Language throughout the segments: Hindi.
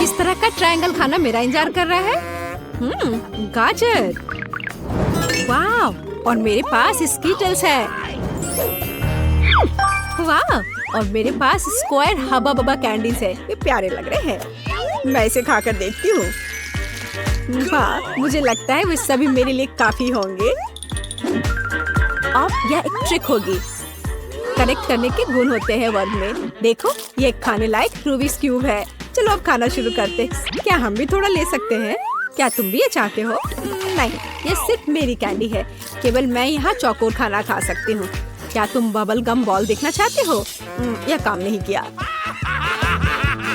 किस तरह का ट्रायंगल खाना मेरा इंतजार कर रहा है? गाजर। वाह, और मेरे पास स्कीटल्स है। वाह, और मेरे पास स्क्वायर हबा बबा कैंडीज है। ये प्यारे लग रहे हैं। मैं इसे खाकर देखती हूँ। वाह, मुझे लगता है वे सभी मेरे लिए काफी होंगे। अब यह एक ट्रिक होगी। कनेक्ट करने के गुण होते हैं वर्ड में। देखो, ये खाने लायक रूबिक्स क्यूब है। चलो अब खाना शुरू करते। क्या हम भी थोड़ा ले सकते हैं? क्या तुम भी ये चाहते हो? नहीं, ये सिर्फ मेरी कैंडी है। केवल मैं यहाँ चौकोर खाना खा सकती हूँ। क्या तुम बबल गम बॉल देखना चाहते हो? यह काम नहीं किया।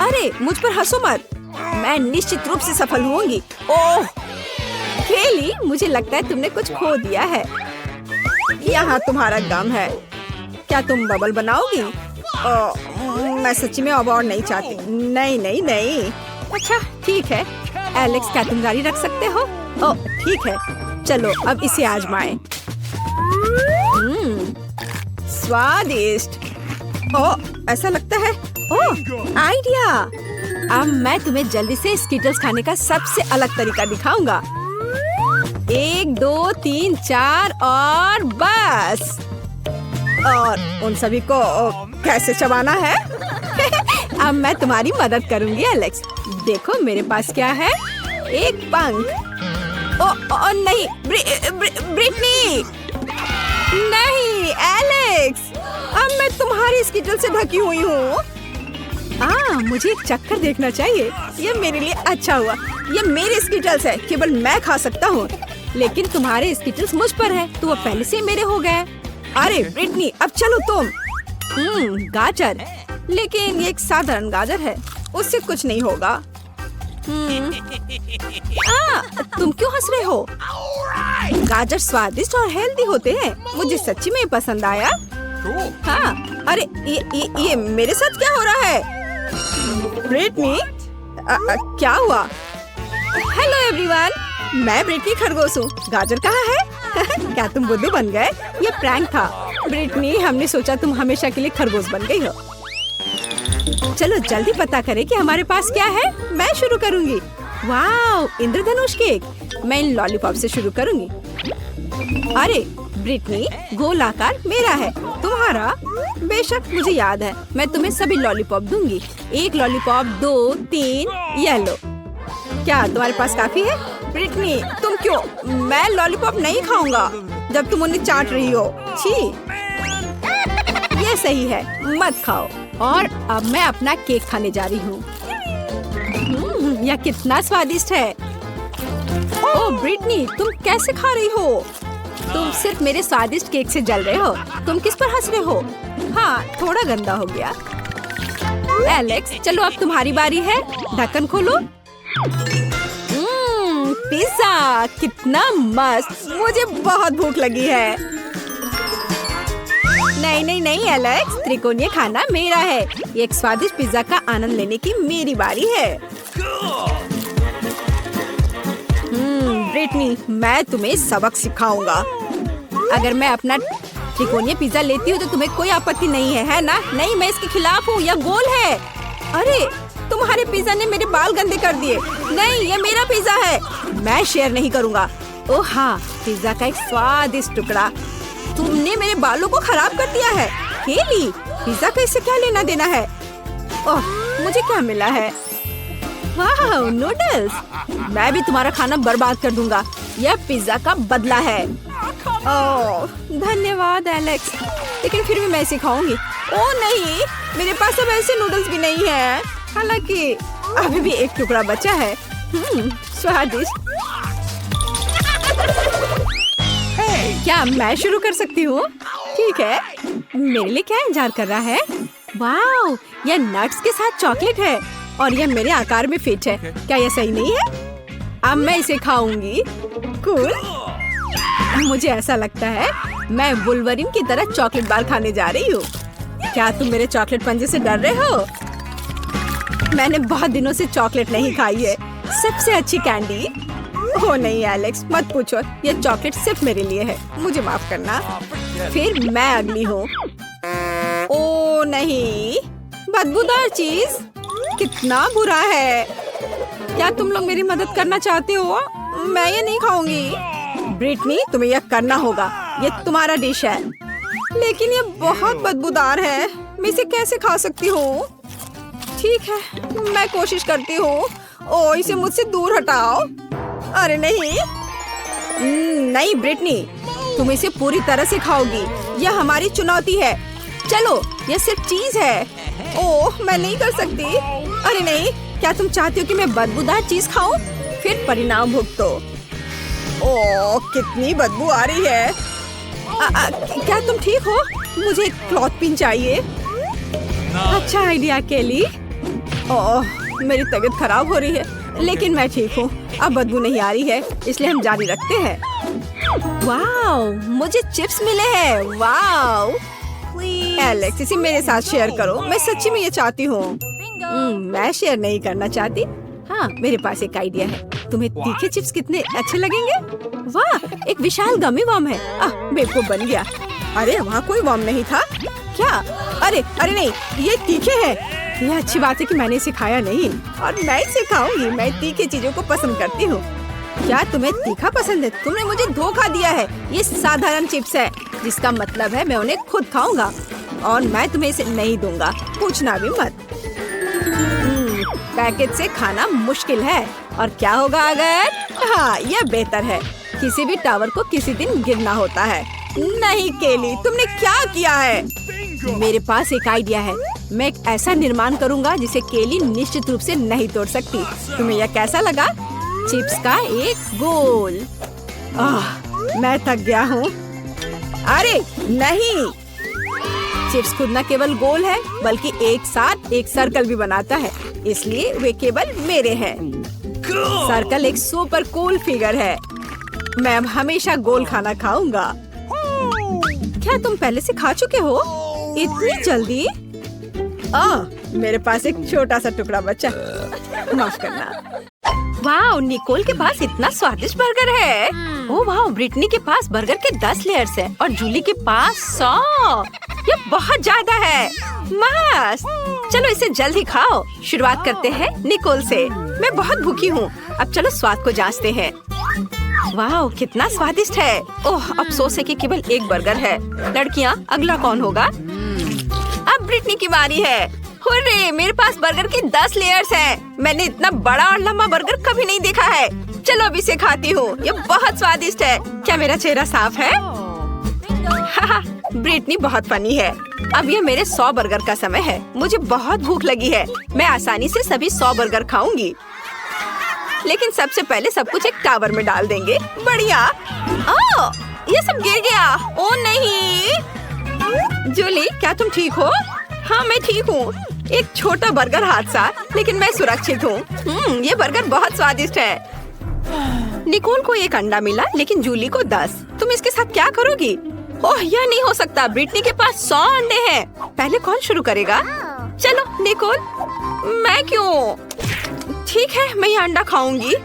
अरे, मुझ पर हंसो मत। मैं निश्चित रूप से सफल होंगी। ओह, केली, मुझे लगता है तुमने कुछ खो दिया है। यहाँ तुम्हारा गम है। क्या तुम बबल बनाओगी? मैं सच्ची में अब और नहीं चाहती। नहीं नहीं नहीं। अच्छा ठीक है एलेक्स, क्या तुम जारी रख सकते हो? ओह ठीक है, चलो अब इसे आजमाएं। स्वादिष्ट। ओह ऐसा लगता है। ओह आइडिया। अब मैं तुम्हें जल्दी से स्कीटल्स खाने का सबसे अलग तरीका दिखाऊंगा। 1 2 3 4 और बस। और उन सभी को कैसे चबाना है? अब मैं तुम्हारी मदद करूंगी एलेक्स। देखो मेरे पास क्या है, एक पंख। ओ नहीं, ब्रिटनी नहीं एलेक्स, अब मैं तुम्हारी स्कीटल से ढकी हुई हूँ। मुझे एक चक्कर देखना चाहिए। ये मेरे लिए अच्छा हुआ। ये मेरे स्कीटल्स है, केवल मैं खा सकता हूँ। लेकिन तुम्हारे स्कीटल्स मुझ पर है, तो वो पहले से मेरे हो गए। अरे ब्रिटनी, अब चलो तुम। गाजर, लेकिन ये एक साधारण गाजर है, उससे कुछ नहीं होगा। तुम क्यों हंस रहे हो? गाजर स्वादिष्ट और हेल्दी होते हैं। मुझे सच्ची में पसंद आया। हाँ, अरे ये मेरे साथ क्या हो रहा है? ब्रिटनी, क्या हुआ? हेलो एवरीवन, मैं ब्रिटनी खरगोश हूँ। गाजर कहाँ है? क्या तुम बुद्धू बन गए? ये प्रैंक था। ब्रिटनी, हमने सोचा तुम हमेशा के लिए खरगोश बन गई हो। चलो जल्दी पता करें कि हमारे पास क्या है। मैं शुरू करूंगी। वाह, इंद्रधनुष केक। मैं इन लॉलीपॉप से शुरू करूंगी। अरे ब्रिटनी, गोल आकार मेरा है, तुम्हारा? बेशक, मुझे याद है। मैं तुम्हें सभी लॉलीपॉप दूंगी। 1 लॉलीपॉप, 2 3 ये लो। क्या तुम्हारे पास काफी है? ब्रिटनी, तुम क्यों? मैं लॉलीपॉप नहीं खाऊंगा जब तुम उन्हें चाट रही हो। छी, ये सही है, मत खाओ। और अब मैं अपना केक खाने जा रही हूँ। यह कितना स्वादिष्ट है। ओह ब्रिटनी, तुम कैसे खा रही हो? तुम सिर्फ मेरे स्वादिष्ट केक से जल रहे हो। तुम किस पर हंस रहे हो? हाँ, थोड़ा गंदा हो गया। एलेक्स, चलो अब तुम्हारी बारी है। ढक्कन खोलो। पिज़्ज़ा, कितना मस्त। मुझे बहुत भूख लगी है। नहीं नहीं नहीं एलेक्स, त्रिकोणीय खाना मेरा है। एक स्वादिष्ट पिज़्ज़ा का आनंद लेने की मेरी बारी है। ब्रिटनी, मैं तुम्हें सबक सिखाऊंगा। अगर मैं अपना त्रिकोणीय पिज़्ज़ा लेती हूँ तो तुम्हें कोई आपत्ति नहीं है ना? नहीं, मैं इसके खिलाफ हूँ। यह गोल है। अरे तुम्हारे पिज़्ज़ा ने मेरे बाल गंदे कर दिए। नहीं, ये मेरा पिज़्ज़ा है। मैं शेयर नहीं करूँगा। ओह हाँ, पिज़्ज़ा का एक स्वादिष्ट टुकड़ा। तुमने मेरे बालों को खराब कर दिया है। केली, पिज़्ज़ा का इससे क्या लेना देना है? ओह, मुझे क्या मिला है? वाह, नूडल्स। मैं भी तुम्हारा खाना बर्बाद कर दूंगा। यह पिज़्ज़ा का बदला है। ओह धन्यवाद एलेक्स, लेकिन फिर भी मैं इसे खाऊंगी। ओह नहीं, मेरे पास अब ऐसे नूडल्स भी नहीं है। हालांकि अभी भी एक टुकड़ा बचा है। स्वादिष्ट। क्या मैं शुरू कर सकती हूँ? ठीक है, मेरे लिए क्या इंतजार कर रहा है? वाह, यह नट्स के साथ चॉकलेट है और यह मेरे आकार में फिट है। क्या यह सही नहीं है? अब मैं इसे खाऊंगी। कूल। मुझे ऐसा लगता है मैं वुल्वरिन की तरह चॉकलेट बार खाने जा रही हूँ। क्या तुम मेरे चॉकलेट पंजे से डर रहे हो? मैंने बहुत दिनों से चॉकलेट नहीं खाई है। सबसे अच्छी कैंडी। ओह नहीं एलेक्स, मत पूछो। ये चॉकलेट सिर्फ मेरे लिए है। मुझे माफ करना। फिर मैं अगली हूँ। ओह नहीं, बदबूदार चीज। कितना बुरा है। क्या तुम लोग मेरी मदद करना चाहते हो? मैं ये नहीं खाऊंगी। ब्रिटनी, तुम्हें यह करना होगा। ये तुम्हारा डिश है। लेकिन ये बहुत बदबूदार है। मैं इसे कैसे खा सकती हूँ? ठीक है, मैं कोशिश करती हूँ। ओ, इसे मुझसे दूर हटाओ। अरे नहीं। नहीं ब्रिटनी, तुम इसे पूरी तरह से खाओगी। यह हमारी चुनौती है। चलो, यह सिर्फ चीज है। ओह, मैं नहीं कर सकती। अरे नहीं, क्या तुम चाहती हो कि मैं बदबूदार चीज खाऊं? फिर परिणाम भुगतो। ओह, कितनी बदबू आ रही है। क्या तुम ठीक हो? मुझे एक क्लॉथ पिन चाहिए। अच्छा आइडिया केली। ओह, मेरी तबीयत खराब हो रही है, लेकिन मैं ठीक हूँ। अब बदबू नहीं आ रही है, इसलिए हम जारी रखते हैं। वाओ, मुझे चिप्स मिले हैं। वाओ एलेक्स, इसे मेरे साथ शेयर करो। मैं सच्ची में ये चाहती हूँ। मैं शेयर नहीं करना चाहती। हाँ, मेरे पास एक आइडिया है। तुम्हें तीखे चिप्स कितने अच्छे लगेंगे? वाह, एक विशाल गमी वर्म है। बेवकूफ बन गया। अरे वहाँ कोई वर्म नहीं था क्या? अरे नहीं, ये तीखे हैं। यह अच्छी बात है कि मैंने इसे खाया नहीं और मैं इसे खाऊंगी। मैं तीखे चीजों को पसंद करती हूँ। क्या तुम्हें तीखा पसंद है? तुमने मुझे धोखा दिया है। ये साधारण चिप्स है, जिसका मतलब है मैं उन्हें खुद खाऊंगा और मैं तुम्हें इसे नहीं दूंगा। पूछना भी मत। पैकेट से खाना मुश्किल है। और क्या होगा अगर? हाँ, यह बेहतर है। किसी भी टावर को किसी दिन गिरना होता है। नहीं केली, तुमने क्या किया है? मेरे पास एक आइडिया है। मैं एक ऐसा निर्माण करूंगा जिसे केली निश्चित रूप से नहीं तोड़ सकती। तुम्हें यह कैसा लगा? चिप्स का एक गोल। मैं थक गया हूँ। अरे नहीं, चिप्स खुद न केवल गोल है, बल्कि एक साथ एक सर्कल भी बनाता है, इसलिए वे केवल मेरे हैं। सर्कल एक सुपर कूल फिगर है। मैं अब हमेशा गोल खाना खाऊंगा। क्या तुम पहले से खा चुके हो? इतनी जल्दी? मेरे पास एक छोटा सा टुकड़ा बचा। माफ करना। वाह, निकोल के पास इतना स्वादिष्ट बर्गर है। ओह वाह, ब्रिटनी के पास बर्गर के 10 लेयर्स हैं और जूली के पास 100। ये बहुत ज्यादा है। मस्त। चलो इसे जल्दी खाओ। शुरुआत करते हैं निकोल से। मैं बहुत भूखी हूँ। अब चलो स्वाद को जांचते हैं। वाह, कितना स्वादिष्ट है। ओह, अफसोस है कि केवल एक बर्गर है। लड़कियाँ, अगला कौन होगा? अब ब्रिटनी की बारी है। हुर्रे, मेरे पास बर्गर के 10 लेयर्स हैं। मैंने इतना बड़ा और लंबा बर्गर कभी नहीं देखा है। चलो अब इसे खाती हूँ। ये बहुत स्वादिष्ट है। क्या मेरा चेहरा साफ है? ब्रिटनी बहुत फनी है। अब ये मेरे 100 बर्गर का समय है। मुझे बहुत भूख लगी है। मैं आसानी से सभी 100 बर्गर खाऊंगी। लेकिन सबसे पहले सब कुछ एक टावर में डाल देंगे। बढ़िया। ये सब गिर गया। ओ नहीं। जूली, क्या तुम ठीक हो? हाँ, मैं ठीक हूँ। एक छोटा बर्गर हादसा, लेकिन मैं सुरक्षित हूँ। ये बर्गर बहुत स्वादिष्ट है। निकोल को एक अंडा मिला, लेकिन जूली को 10। तुम इसके साथ क्या करोगी? ओह, यह नहीं हो सकता। ब्रिटनी के पास 100 अंडे हैं। पहले कौन शुरू करेगा? चलो निकोल। मैं क्यों? ठीक है, मैं ये अंडा खाऊंगी।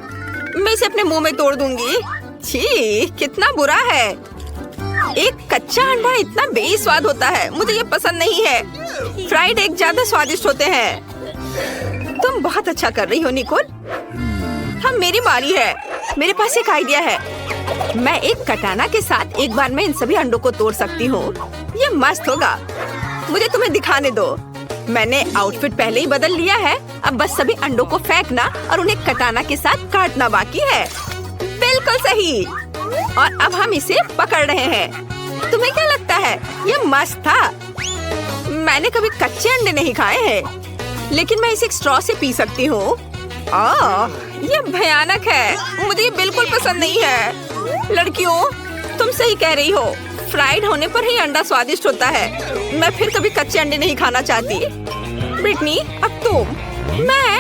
मैं इसे अपने मुंह में तोड़ दूंगी। छी, कितना बुरा है। एक कच्चा अंडा इतना बेस्वाद होता है। मुझे ये पसंद नहीं है। फ्राइड एग ज्यादा स्वादिष्ट होते हैं। तुम बहुत अच्छा कर रही हो निकोल। हाँ, मेरी बारी है। मेरे पास एक आइडिया है। मैं एक कटाना के साथ एक बार में इन सभी अंडों को तोड़ सकती हूँ। ये मस्त होगा। मुझे तुम्हें दिखाने दो। मैंने आउटफिट पहले ही बदल लिया है। अब बस सभी अंडों को फेंकना और उन्हें कटाना के साथ काटना बाकी है। बिल्कुल सही। और अब हम इसे पकड़ रहे हैं। तुम्हें क्या लगता है? ये मस्त था। मैंने कभी कच्चे अंडे नहीं खाए हैं, लेकिन मैं इसे एक स्ट्रॉ से पी सकती हूँ। ये भयानक है। मुझे ये बिल्कुल पसंद नहीं है। लड़कियों, तुम सही कह रही हो। फ्राइड होने पर ही अंडा स्वादिष्ट होता है। मैं फिर कभी कच्चे अंडे नहीं खाना चाहती। ब्रिटनी, अब तुम। मैं?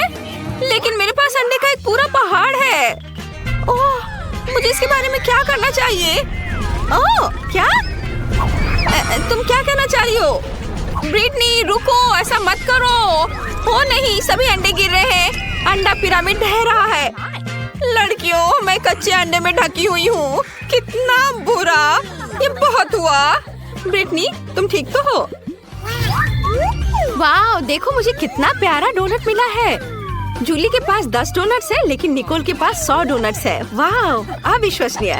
लेकिन मेरे पास अंडे का एक पूरा पहाड़ है। ओह, मुझे इसके बारे में क्या करना चाहिए? ओह, क्या? तुम क्या कहना चाह रही हो? ब्रिटनी, रुको, ऐसा मत करो। हो नहीं, सभी अंडे गिर रहे हैं। अंडा पिरामिड ढह रहा है। लड़कियों, मैं कच्चे अंडे में ढकी हुई हूँ। कितना बुरा। ये बहुत हुआ। ब्रिटनी, तुम ठीक तो हो? वाह, देखो मुझे कितना प्यारा डोनट मिला है। जूली के पास 10 डोनट्स है, लेकिन निकोल के पास 100 डोनट्स है। वाह, अविश्वसनीय।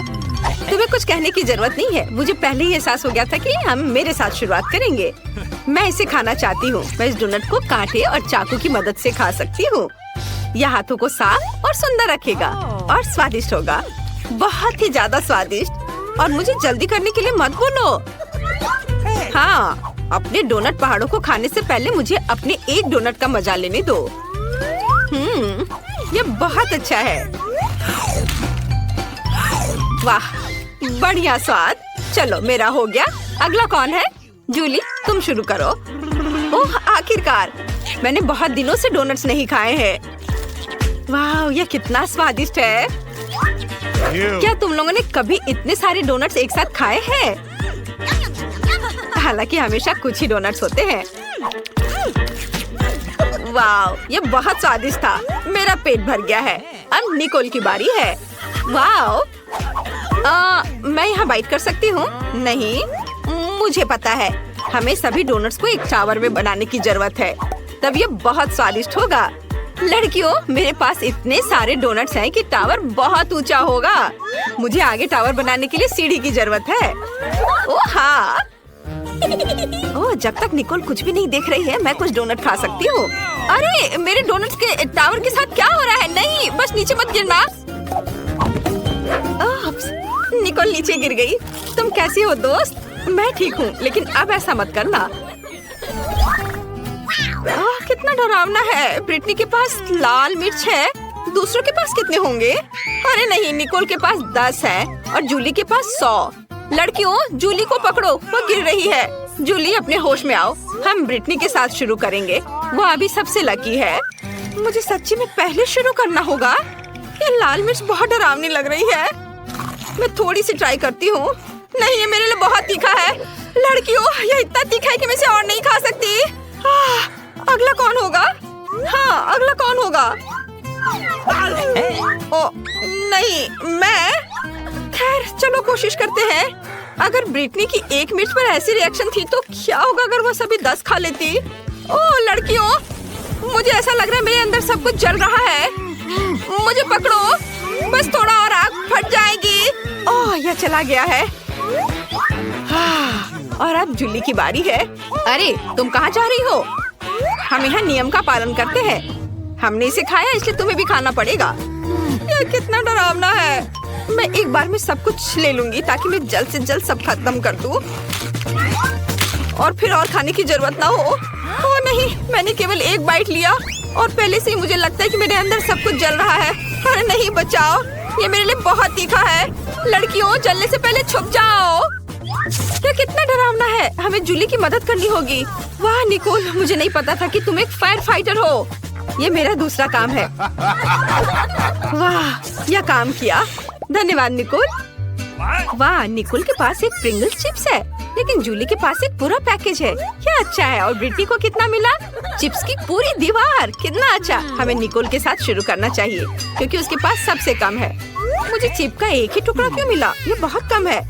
तुम्हें कुछ कहने की जरूरत नहीं है, मुझे पहले ही एहसास हो गया था कि हम मेरे साथ शुरुआत करेंगे। मैं इसे खाना चाहती हूँ। मैं इस डोनट को कांटे और चाकू की मदद से खा सकती हूँ। यह हाथों को साफ और सुंदर रखेगा और स्वादिष्ट होगा, बहुत ही ज्यादा स्वादिष्ट। और मुझे जल्दी करने के लिए मत बोलो। हाँ, अपने डोनट पहाड़ों को खाने से पहले मुझे अपने एक डोनट का मजा लेने दो। ये बहुत अच्छा है। वाह, बढ़िया स्वाद। चलो, मेरा हो गया। अगला कौन है? जूली, तुम शुरू करो। ओह, आखिरकार। मैंने बहुत दिनों से डोनट्स नहीं खाए हैं। वाह, यह कितना स्वादिष्ट है। क्या तुम लोगों ने कभी इतने सारे डोनट्स एक साथ खाए हैं? हालांकि हमेशा कुछ ही डोनट्स होते हैं। वाह, ये बहुत स्वादिष्ट था। मेरा पेट भर गया है। अब निकोल की बारी है। वाह, मैं यहाँ बाइट कर सकती हूँ? नहीं, मुझे पता है। हमें सभी डोनट्स को एक टावर में बनाने की जरूरत है, तब ये बहुत स्वादिष्ट होगा। लड़कियों, मेरे पास इतने सारे डोनट्स हैं कि टावर बहुत ऊंचा होगा। मुझे आगे टावर बनाने के लिए सीढ़ी की जरूरत है। ओह हाँ। ओह, जब तक निकोल कुछ भी नहीं देख रही है, मैं कुछ डोनट खा सकती हूँ। अरे, मेरे डोनट्स के टावर के साथ क्या हो रहा है? नहीं, बस नीचे मत गिरना। निकोल नीचे गिर गई। तुम कैसी हो दोस्त? मैं ठीक हूँ, लेकिन अब ऐसा मत करना। कितना डरावना है। ब्रिटनी के पास लाल मिर्च है, दूसरों के पास कितने होंगे? अरे नहीं, निकोल के पास 10 है और जूली के पास 100। लड़कियों, जूली को पकड़ो, वो गिर रही है। जूली, अपने होश में आओ। हम ब्रिटनी के साथ शुरू करेंगे। वो अभी सबसे लकी है। मुझे सच्ची में पहले शुरू करना होगा। ये लाल मिर्च बहुत डरावनी लग रही है। मैं थोड़ी सी ट्राई करती हूँ। नहीं, ये मेरे लिए बहुत तीखा है। लड़कियों, यह इतना तीखा है कि मैं इसे और नहीं खा सकती। अगला कौन होगा? हाँ, अगला कौन होगा? ओ नहीं, मैं। खैर, चलो कोशिश करते हैं। अगर ब्रिटनी की एक मिर्च पर ऐसी रिएक्शन थी तो क्या होगा अगर वो सभी 10 खा लेती? ओह लड़कियों, मुझे ऐसा लग रहा है मेरे अंदर सब कुछ जल रहा है। मुझे पकड़ो, बस थोड़ा और आग फट जाएगी। ओह, यह चला गया है। और अब जूली की बारी है। अरे, तुम कहाँ जा रही हो? हम यहाँ नियम का पालन करते हैं। हमने इसे खाया, इसलिए तुम्हें भी खाना पड़ेगा। यह कितना डरावना है। मैं एक बार में सब कुछ ले लूंगी ताकि मैं जल्द से जल्द सब खत्म कर दूं और फिर और खाने की जरूरत ना हो। ओ नहीं, मैंने केवल एक बाइट लिया और पहले से ही मुझे लगता है कि मेरे अंदर सब कुछ जल रहा है। अरे नहीं, बचाओ, ये मेरे लिए बहुत तीखा है। लड़कियों, जलने से पहले छुप जाओ। ये कितना डरावना है। हमें जूली की मदद करनी होगी। वाह निकोल, मुझे नहीं पता था कि तुम एक फायर फाइटर हो। ये मेरा दूसरा काम है। वाह, यह काम किया। धन्यवाद निकोल। वाह, निकोल के पास एक प्रिंगल्स चिप्स है, लेकिन जूली के पास एक पूरा पैकेज है। क्या अच्छा है। और ब्रिटनी को कितना मिला? चिप्स की पूरी दीवार। कितना अच्छा। हमें निकोल के साथ शुरू करना चाहिए क्योंकि उसके पास सबसे कम है। मुझे चिप का एक ही टुकड़ा क्यों मिला? ये बहुत कम है।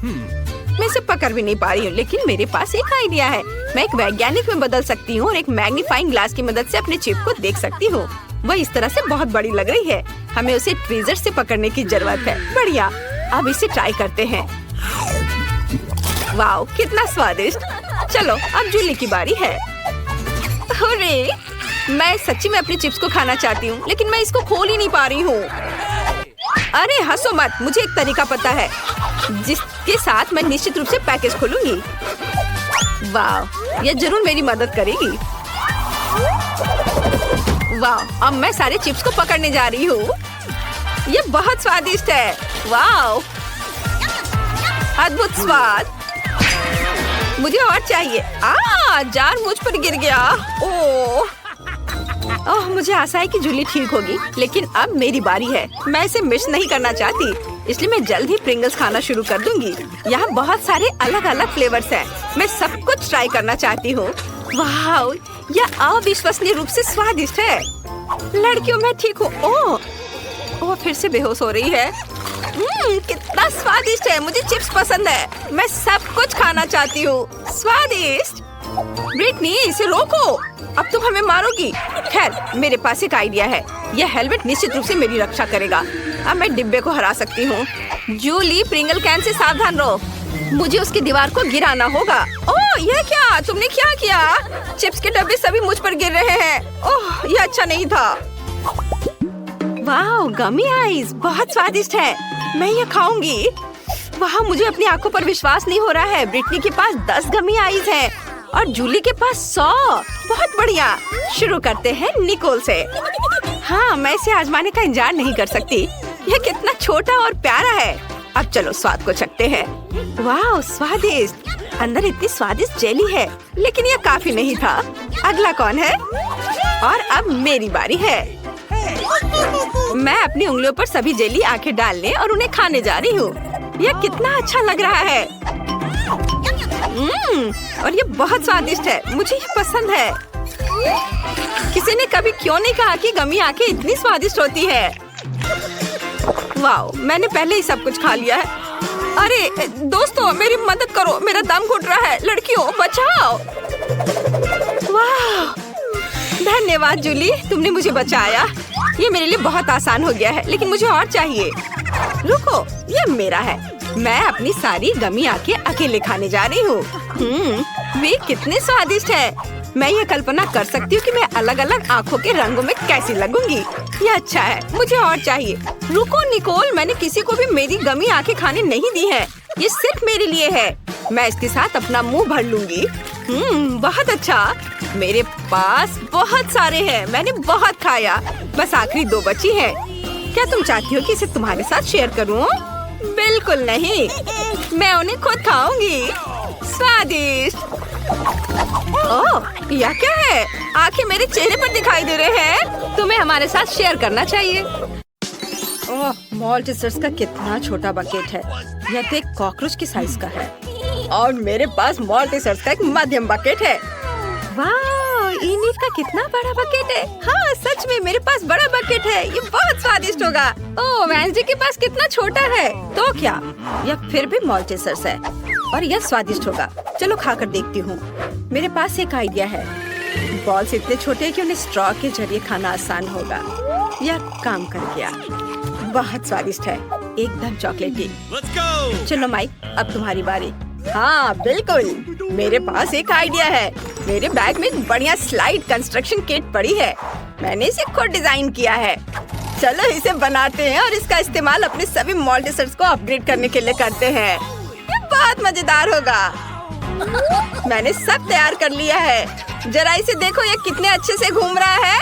मैं इसे पकड़ भी नहीं पा रही हूँ, लेकिन मेरे पास एक आइडिया है। मैं एक वैज्ञानिक में बदल सकती हूँ और एक मैग्नीफाइंग ग्लास की मदद से अपने चिप को देख सकती हूँ। वह इस तरह से बहुत बड़ी लग रही है। हमें उसे ट्वीजर से पकड़ने की जरूरत है। बढ़िया, अब इसे ट्राई करते हैं। वाओ, कितना स्वादिष्ट। चलो, अब जूली की बारी है। अरे, मैं सच्ची में अपनी चिप्स को खाना चाहती हूँ, लेकिन मैं इसको खोल ही नहीं पा रही हूँ। अरे हंसो मत, मुझे एक तरीका पता है जिसके साथ मैं निश्चित रूप से पैकेज खोलूंगी। वाह, यह जरूर मेरी मदद करेगी। वाह, अब मैं सारे चिप्स को पकड़ने जा रही हूँ। ये बहुत स्वादिष्ट है। वाह, अद्भुत स्वाद। मुझे और चाहिए। जार मुझ पर गिर गया। ओह, मुझे आशा है कि जूली ठीक होगी, लेकिन अब मेरी बारी है। मैं इसे मिस नहीं करना चाहती, इसलिए मैं जल्द ही प्रिंगल्स खाना शुरू कर दूंगी। यहाँ बहुत सारे अलग अलग फ्लेवर्स हैं। मैं सब कुछ ट्राई करना चाहती हूँ। वाह, यह अविश्वसनीय रूप से स्वादिष्ट है। लड़कियों, मैं ठीक हूँ। ओह, फिर से बेहोश हो रही है। कितना स्वादिष्ट है। मुझे चिप्स पसंद है। मैं सब कुछ खाना चाहती हूँ। स्वादिष्ट। ब्रिटनी, इसे रोको। अब तुम हमें मारोगी। खैर, मेरे पास एक आइडिया है। यह हेलमेट निश्चित रूप से मेरी रक्षा करेगा। अब मैं डिब्बे को हरा सकती हूँ। जूली, प्रिंगल कैन से सावधान रहो। मुझे उसकी दीवार को गिराना होगा। ओह, यह क्या? तुमने क्या किया? चिप्स के डब्बे सभी मुझ पर गिर रहे हैं। ओह, यह अच्छा नहीं था। वाह, गमी आइस बहुत स्वादिष्ट है। मैं ये खाऊंगी। वहाँ मुझे अपनी आंखों पर विश्वास नहीं हो रहा है। ब्रिटनी के पास 10 गमी आइस हैं और जूली के पास 100। बहुत बढ़िया। शुरू करते हैं निकोल से। हाँ, मैं इसे आजमाने का इंतजार नहीं कर सकती। यह कितना छोटा और प्यारा है। अब चलो स्वाद को चखते हैं। वाह, स्वादिष्ट। अंदर इतनी स्वादिष्ट जेली है, लेकिन यह काफी नहीं था। अगला कौन है? और अब मेरी बारी है। मैं अपनी उंगलियों पर सभी जेली आंखें डालने और उन्हें खाने जा रही हूँ। यह कितना अच्छा लग रहा है। और ये बहुत स्वादिष्ट है। मुझे ये पसंद है। किसी ने कभी क्यों नहीं कहा कि गमी आंखें इतनी स्वादिष्ट होती है। वाह, मैंने पहले ही सब कुछ खा लिया है। अरे दोस्तों, मेरी मदद करो, मेरा दम घुट रहा है। लड़कियों, बचाओ। वाह, धन्यवाद जूली, तुमने मुझे बचाया। ये मेरे लिए बहुत आसान हो गया है, लेकिन मुझे और चाहिए। रुको, ये मेरा है। मैं अपनी सारी गमी आंखें अकेले खाने जा रही हूँ। वे कितने स्वादिष्ट हैं। मैं ये कल्पना कर सकती हूँ कि मैं अलग अलग आँखों के रंगों में कैसी लगूंगी। ये अच्छा है, मुझे और चाहिए। रुको निकोल, मैंने किसी को भी मेरी गमी आंखें खाने नहीं दी है। ये सिर्फ मेरे लिए है। मैं इसके साथ अपना मुंह भर लूंगी। बहुत अच्छा। मेरे पास बहुत सारे हैं। मैंने बहुत खाया। बस आखिरी 2 बची हैं। क्या तुम चाहती हो कि इसे तुम्हारे साथ शेयर करूं? बिल्कुल नहीं, मैं उन्हें खुद खाऊंगी। स्वादिष्ट। ओह, यह क्या है? आंखें मेरे चेहरे पर दिखाई दे रहे हैं। तुम्हें हमारे साथ शेयर करना चाहिए। ओह, मॉल्टिसर्स का कितना छोटा बकेट है। यह तो एक कॉकरोच के साइज का है। और मेरे पास मॉल्टिसर्स का एक मध्यम बकेट है। वाह, इनिट का कितना बड़ा बकेट है। हाँ, सच में मेरे पास बड़ा बकेट है। ये बहुत स्वादिष्ट होगा। ओह, वेंसडे के पास कितना छोटा है। तो क्या, यह फिर भी मॉल्टिसर्स है और यह स्वादिष्ट होगा। चलो खाकर देखती हूँ। मेरे पास एक आइडिया है। बॉल्स इतने छोटे हैं कि उन्हें स्ट्रॉ के जरिए खाना आसान होगा। यह काम कर गया। बहुत स्वादिष्ट है, एकदम चॉकलेटी। चलो माइक, अब तुम्हारी बारी। हाँ बिल्कुल, मेरे पास एक आइडिया है। मेरे बैग में एक बढ़िया स्लाइड कंस्ट्रक्शन किट पड़ी है। मैंने इसे खुद डिजाइन किया है। चलो इसे बनाते हैं और इसका इस्तेमाल अपने सभी मॉल्टिसर्स को अपग्रेड करने के लिए करते हैं। ये बहुत मजेदार होगा। मैंने सब तैयार कर लिया है। जरा इसे देखो, ये कितने अच्छे से घूम रहा है।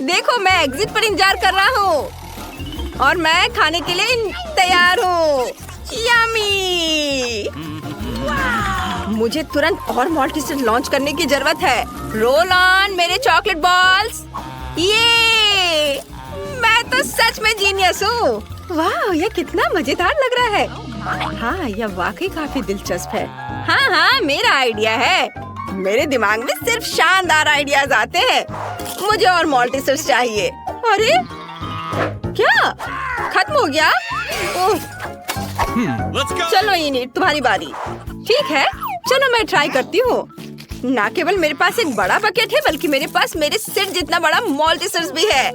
देखो, मैं एग्जिट पर इंतजार कर रहा हूँ और मैं खाने के लिए तैयार हूँ। यम्मी! मुझे तुरंत और मॉल्टिसर्स लॉन्च करने की जरूरत है। रोल ऑन मेरे चॉकलेट बॉल्स। ये मैं तो सच में जीनियस हूँ। वाह, यह कितना मजेदार लग रहा है। हाँ, यह वाकई काफी दिलचस्प है। हाँ, मेरा आइडिया है। मेरे दिमाग में सिर्फ शानदार आइडियाज आते हैं। मुझे और मॉल्टिसर्स चाहिए। अरे क्या खत्म हो गया? चलो इनिट, तुम्हारी बारी। ठीक है, चलो मैं ट्राई करती हूँ। ना केवल मेरे पास एक बड़ा बकेट है, बल्कि मेरे पास मेरे सिर जितना बड़ा मॉल्टिसर्स भी है।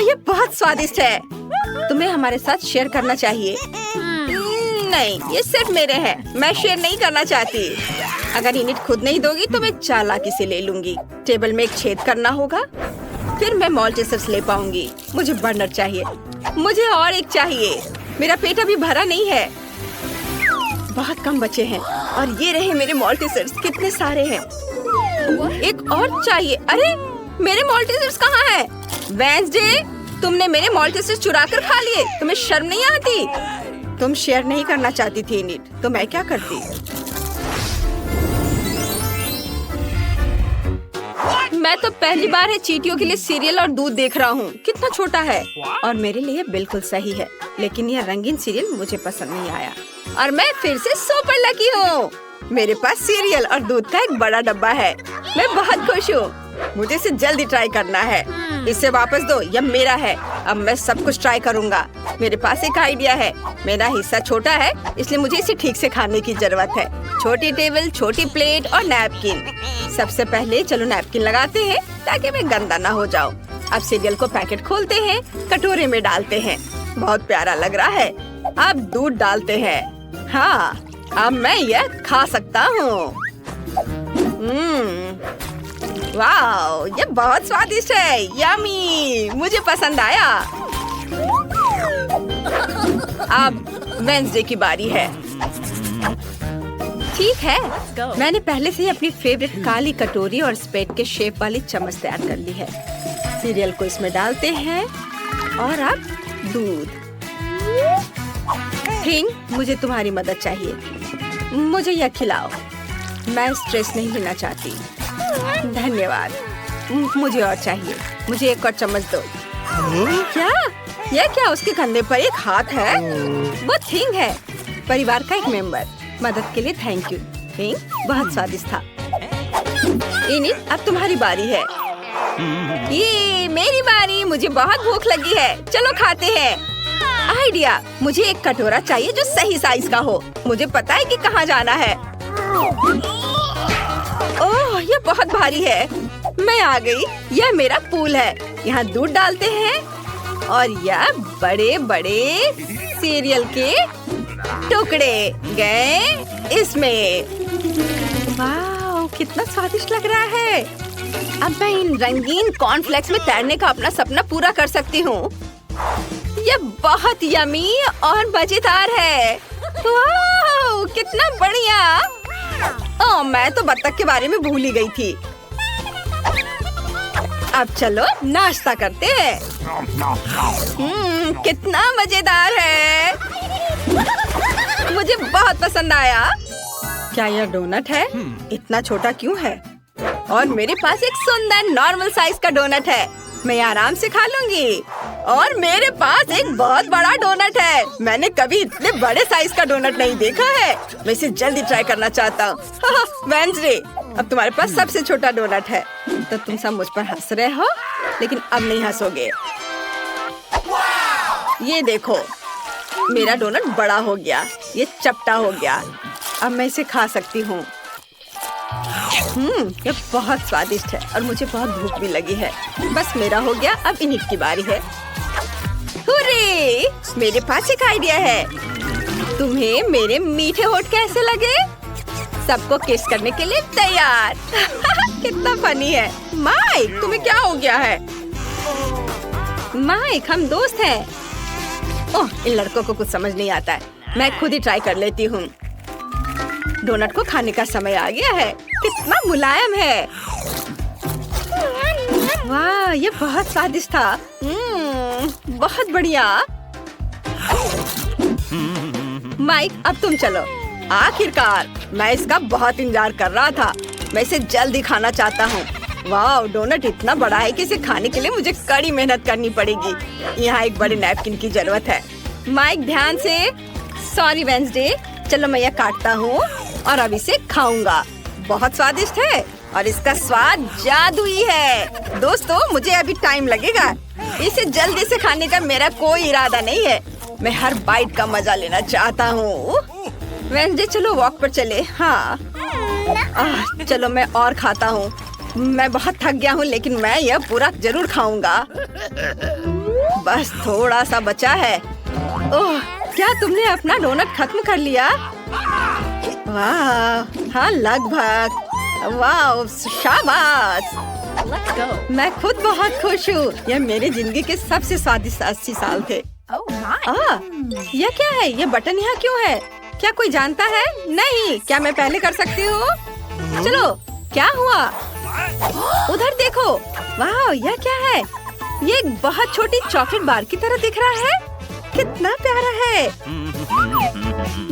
ये बहुत स्वादिष्ट है। तुम्हें हमारे साथ शेयर करना चाहिए। नहीं, ये सिर्फ मेरे हैं। मैं शेयर नहीं करना चाहती। अगर इनिट खुद नहीं दोगी तो मैं चालाकी से ले लूंगी। टेबल में एक छेद करना होगा, फिर मैं मॉल्टिसर्स ले पाऊंगी। मुझे बर्नर चाहिए। मुझे और एक चाहिए। मेरा पेट अभी भरा नहीं है। बहुत कम बचे हैं और ये रहे मेरे मॉल्टिसर्स। कितने सारे हैं। एक और चाहिए। अरे मेरे मॉल्टिसर्स कहाँ हैं? वेंसडे, तुमने मेरे मॉल्टिसर्स चुरा कर खा लिए। तुम्हें शर्म नहीं आती? तुम शेयर नहीं करना चाहती थी इनिट, तो मैं क्या करती? मैं तो पहली बार है चींटियों के लिए सीरियल और दूध देख रहा हूँ। कितना छोटा है और मेरे लिए बिल्कुल सही है। लेकिन यह रंगीन सीरियल मुझे पसंद नहीं आया और मैं फिर से सुपर लकी हूँ। मेरे पास सीरियल और दूध का एक बड़ा डब्बा है। मैं बहुत खुश हूँ। मुझे इसे जल्दी ट्राई करना है। इसे वापस दो, यह मेरा है। अब मैं सब कुछ ट्राई करूँगा। मेरे पास एक आइडिया है। मेरा हिस्सा छोटा है, इसलिए मुझे इसे ठीक से खाने की जरूरत है। छोटी टेबल, छोटी प्लेट और नैपकिन। सबसे पहले चलो नैपकिन लगाते हैं ताकि मैं गंदा ना हो जाऊं। अब सीरियल को पैकेट खोलते हैं, कटोरे में डालते हैं। बहुत प्यारा लग रहा है। अब दूध डालते हैं। हाँ, अब मैं यह खा सकता हूँ। वाओ, ये बहुत स्वादिष्ट है। यम्मी, मुझे पसंद आया। अब वेंसडे की बारी है। ठीक है, मैंने पहले से ही अपनी फेवरेट काली कटोरी और स्पेट के शेप वाली चम्मच तैयार कर ली है। सीरियल को इसमें डालते हैं और अब दूध। थिंग, मुझे तुम्हारी मदद चाहिए। मुझे यह खिलाओ। मैं स्ट्रेस नहीं लेना चाहती। धन्यवाद। मुझे और चाहिए। मुझे एक और चम्मच दो। क्या? यह क्या? उसके कंधे पर एक हाथ है। वो थिंग है, परिवार का एक मेंबर। मदद के लिए थैंक यू। थिंग बहुत स्वादिष्ट था। इनिट, अब तुम्हारी बारी है। ये मेरी बारी। मुझे बहुत भूख लगी है। चलो खाते हैं। आइडिया, मुझे एक कटोरा चाहिए जो सही साइज का हो। मुझे पता है कि कहाँ जाना है। ओह, ये बहुत भारी है। मैं आ गई। यह मेरा पूल है। यहाँ दूध डालते हैं और यह बड़े बड़े सीरियल के टुकड़े गए इसमें। वाह, कितना स्वादिष्ट लग रहा है। अब मैं इन रंगीन कॉर्नफ्लेक्स में तैरने का अपना सपना पूरा कर सकती हूँ। यह बहुत यमी और मजेदार है। वाह, कितना बढ़िया। ओह, मैं तो बत्तख के बारे में भूल ही गई थी। अब चलो नाश्ता करते हैं। कितना मजेदार है। मुझे बहुत पसंद आया। क्या यह डोनट है? इतना छोटा क्यों है? और मेरे पास एक सुंदर नॉर्मल साइज का डोनट है। मैं आराम से खा लूंगी। और मेरे पास एक बहुत बड़ा डोनट है। मैंने कभी इतने बड़े साइज का डोनट नहीं देखा है। मैं इसे जल्दी ट्राई करना चाहता हूँ। वेंसडे, अब तुम्हारे पास सबसे छोटा डोनट है। तो तुम सब मुझ पर हंस रहे हो, लेकिन अब नहीं हंसोगे। ये देखो, मेरा डोनट बड़ा हो गया। ये चपटा हो गया। अब मैं इसे खा सकती हूँ। ये बहुत स्वादिष्ट है और मुझे बहुत भूख भी लगी है। बस मेरा हो गया। अब इनिट की बारी है। हुर्रे! मेरे पास एक आइडिया है। तुम्हें मेरे मीठे होठ कैसे लगे? सबको किस करने के लिए तैयार। कितना फनी है। माइक, तुम्हें क्या हो गया है? माइक, हम दोस्त हैं। ओह, इन लड़कों को कुछ समझ नहीं आता है। मैं खुद ही ट्राई कर लेती हूँ। डोनट को खाने का समय आ गया है। कितना मुलायम है। वाह, ये बहुत स्वादिष्ट था। बहुत बढ़िया। माइक, अब तुम चलो। आखिरकार, मैं इसका बहुत इंतजार कर रहा था। मैं इसे जल्दी खाना चाहता हूँ। वाह, डोनट इतना बड़ा है कि इसे खाने के लिए मुझे कड़ी मेहनत करनी पड़ेगी। यहाँ एक बड़े नैपकिन की जरूरत है। माइक, ध्यान से। Sorry Wednesday. चलो मैं यह काटता हूँ और अब इसे खाऊंगा। बहुत स्वादिष्ट है और इसका स्वाद जादुई है। दोस्तों, मुझे अभी टाइम लगेगा। इसे जल्दी से खाने का मेरा कोई इरादा नहीं है। मैं हर बाइट का मजा लेना चाहता हूँ। वेंसडे, चलो वॉक पर चले। हाँ, चलो मैं और खाता हूँ। मैं बहुत थक गया हूँ, लेकिन मैं यह पूरा जरूर खाऊंगा। बस थोड़ा सा बचा है। ओह, क्या तुमने अपना डोनट खत्म कर लिया? वाह, हाँ लगभग। वाह, शाबाश। मैं खुद बहुत खुश हूँ। यह मेरी जिंदगी के सबसे स्वादिष्ट 80 साल थे। यह क्या है? यह बटन यहाँ क्यों है? क्या कोई जानता है? नहीं। क्या मैं पहले कर सकती हूँ? चलो, क्या हुआ? उधर देखो। वाह, यह क्या है? ये एक बहुत छोटी चॉकलेट बार की तरह दिख रहा है। कितना प्यारा है।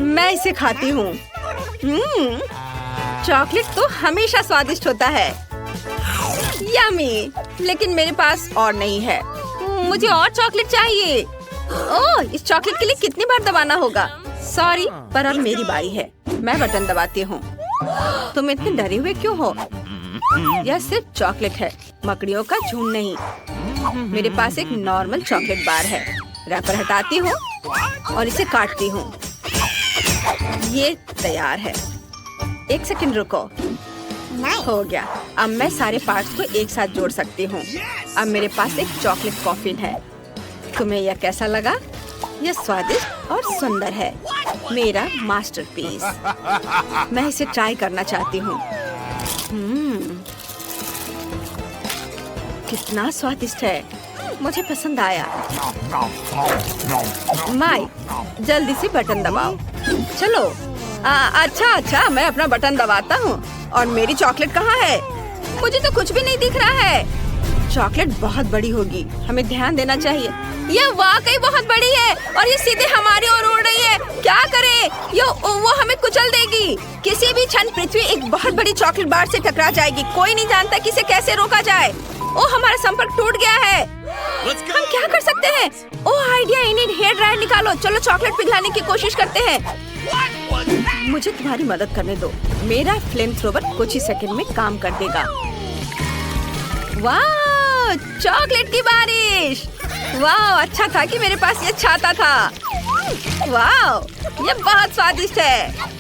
मैं इसे खाती हूँ। चॉकलेट तो हमेशा स्वादिष्ट होता है। यम्मी, लेकिन मेरे पास और नहीं है। मुझे और चॉकलेट चाहिए। ओह, इस चॉकलेट के लिए कितनी बार दबाना होगा? सॉरी, पर अब मेरी बारी है। मैं बटन दबाती हूँ। तुम इतने डरे हुए क्यों हो? यह सिर्फ चॉकलेट है, मकड़ियों का झुंड नहीं। मेरे पास एक नॉर्मल चॉकलेट बार है। रैपर हटाती हूँ और इसे काटती हूँ। ये तैयार है। एक सेकंड रुको। हो गया। अब मैं सारे पार्ट्स को एक साथ जोड़ सकती हूँ। अब मेरे पास एक चॉकलेट कॉफिन है। तुम्हें यह कैसा लगा? यह स्वादिष्ट और सुंदर है, मेरा मास्टरपीस। मैं इसे ट्राई करना चाहती हूँ। कितना स्वादिष्ट है, मुझे पसंद आया। माई, जल्दी से बटन दबाओ। चलो। अच्छा, मैं अपना बटन दबाता हूँ। और मेरी चॉकलेट कहाँ है? मुझे तो कुछ भी नहीं दिख रहा है। चॉकलेट बहुत बड़ी होगी, हमें ध्यान देना चाहिए। यह वाकई बहुत बड़ी है और ये सीधे हमारी ओर उड़ रही है। क्या करें? वो हमें कुचल देगी। किसी भी क्षण पृथ्वी एक बहुत बड़ी चॉकलेट बार से टकरा जाएगी। कोई नहीं जानता कि इसे कैसे रोका जाए। हमारा संपर्क टूट गया है। हम क्या कर सकते हैं? आइडिया, इन्हें हेयर ड्रायर निकालो। चलो चॉकलेट पिघलाने की कोशिश करते हैं। मुझे तुम्हारी मदद करने दो। मेरा फ्लेम थ्रोवर कुछ ही सेकंड में काम कर देगा। वाह, चॉकलेट की बारिश। वाह, अच्छा था कि मेरे पास ये छाता था। वाह, ये बहुत स्वादिष्ट है।